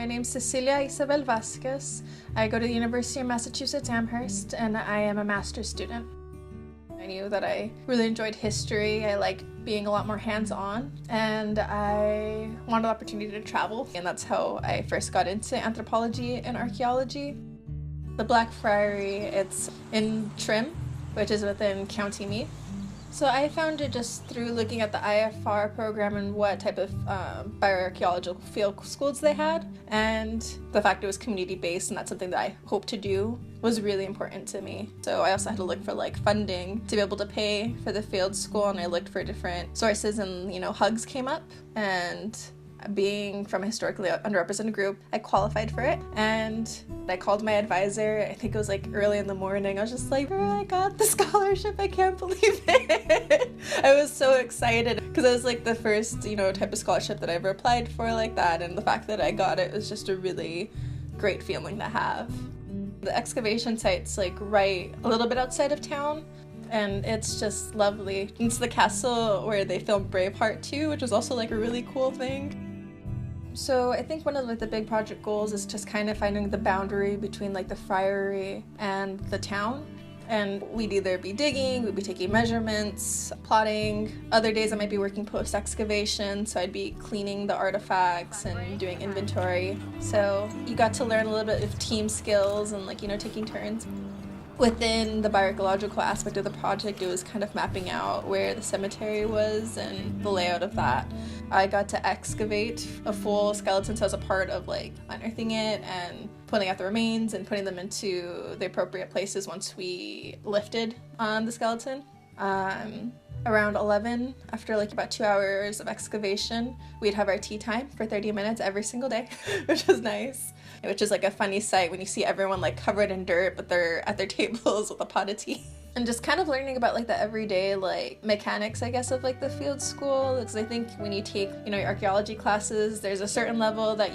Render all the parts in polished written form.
My name's Cecilia Isabel Vasquez. I go to the University of Massachusetts Amherst, and I am a master's student. I knew that I really enjoyed history. I like being a lot more hands-on, and I wanted the opportunity to travel, and that's how I first got into anthropology and archaeology. The Blackfriary, it's in Trim, which is within County Meath. So I found it just through looking at the IFR program and what type of bioarchaeological field schools they had, and the fact it was community-based and that's something that I hope to do was really important to me. So I also had to look for funding to be able to pay for the field school, and I looked for different sources, and HUGs came up, and being from a historically underrepresented group, I qualified for it, and I called my advisor. I think it was early in the morning. I was just like, oh, I got the scholarship, I can't believe it. I was so excited because it was the first type of scholarship that I ever applied for like that, and the fact that I got it was just a really great feeling to have. The excavation site's right a little bit outside of town, and it's just lovely. It's the castle where they filmed Braveheart too, which was also a really cool thing. So I think one of the big project goals is just kind of finding the boundary between the friary and the town. And we'd either be digging, we'd be taking measurements, plotting. Other days I might be working post-excavation, so I'd be cleaning the artifacts and doing inventory. So you got to learn a little bit of team skills and taking turns. Within the bioarchaeological aspect of the project, it was kind of mapping out where the cemetery was and the layout of that. I got to excavate a full skeleton, so I was a part of unearthing it and pulling out the remains and putting them into the appropriate places once we lifted the skeleton. Around 11, after about 2 hours of excavation, we'd have our tea time for 30 minutes every single day, which was nice. Which is a funny sight when you see everyone covered in dirt, but they're at their tables with a pot of tea. And just kind of learning about the everyday mechanics, I guess, of the field school. Because I think when you take your archaeology classes, there's a certain level that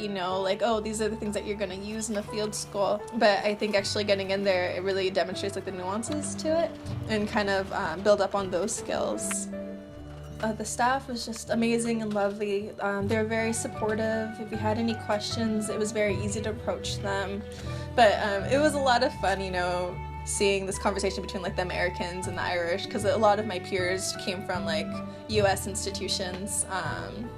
oh, these are the things that you're going to use in the field school. But I think actually getting in there, it really demonstrates the nuances to it and kind of build up on those skills. The staff was just amazing and lovely. They were very supportive. If you had any questions, it was very easy to approach them. But it was a lot of fun, seeing this conversation between the Americans and the Irish, because a lot of my peers came from US institutions.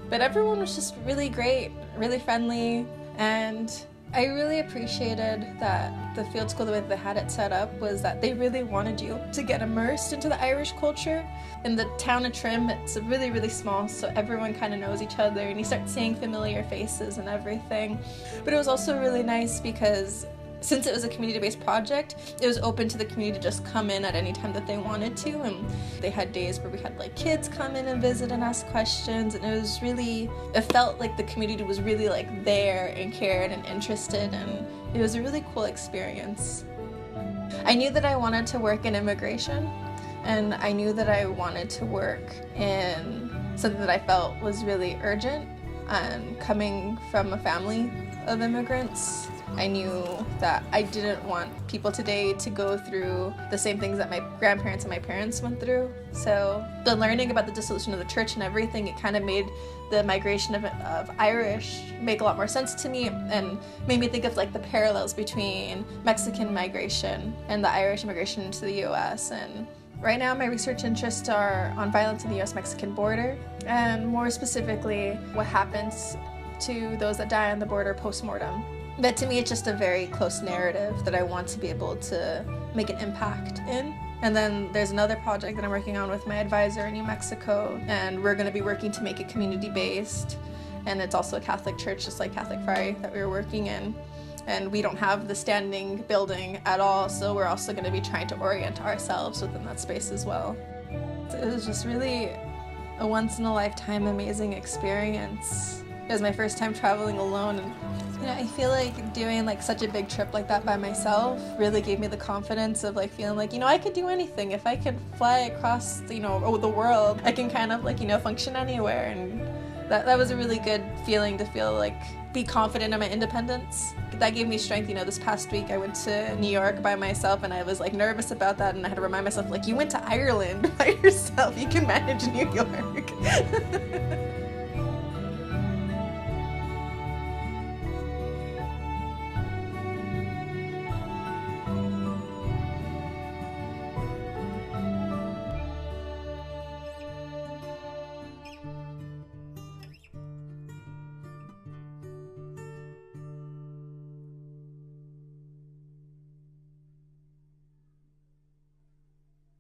But everyone was just really great, really friendly, and I really appreciated that the field school, the way that they had it set up, was that they really wanted you to get immersed into the Irish culture. In the town of Trim, it's really, really small, so everyone kind of knows each other, and you start seeing familiar faces and everything. But it was also really nice because since it was a community-based project, it was open to the community to just come in at any time that they wanted to, and they had days where we had kids come in and visit and ask questions, and it felt like the community was really there and cared and interested, and it was a really cool experience. I knew that I wanted to work in immigration, and I knew that I wanted to work in something that I felt was really urgent, and coming from a family of immigrants, I knew that I didn't want people today to go through the same things that my grandparents and my parents went through. So the learning about the dissolution of the church and everything, it kind of made the migration of Irish make a lot more sense to me, and made me think of the parallels between Mexican migration and the Irish immigration into the US. And right now my research interests are on violence in the US-Mexican border, and more specifically what happens to those that die on the border post-mortem. But to me, it's just a very close narrative that I want to be able to make an impact in. And then there's another project that I'm working on with my advisor in New Mexico, and we're going to be working to make it community-based. And it's also a Catholic church, just like Catholic Friary, that we were working in. And we don't have the standing building at all, so we're also going to be trying to orient ourselves within that space as well. It was just really a once-in-a-lifetime amazing experience. It was my first time traveling alone, and I feel doing such a big trip like that by myself really gave me the confidence of feeling I could do anything. If I could fly across the world, I can kind of function anywhere, and that was a really good feeling to feel be confident in my independence. That gave me strength. This past week I went to New York by myself, and I was nervous about that, and I had to remind myself you went to Ireland by yourself, you can manage New York.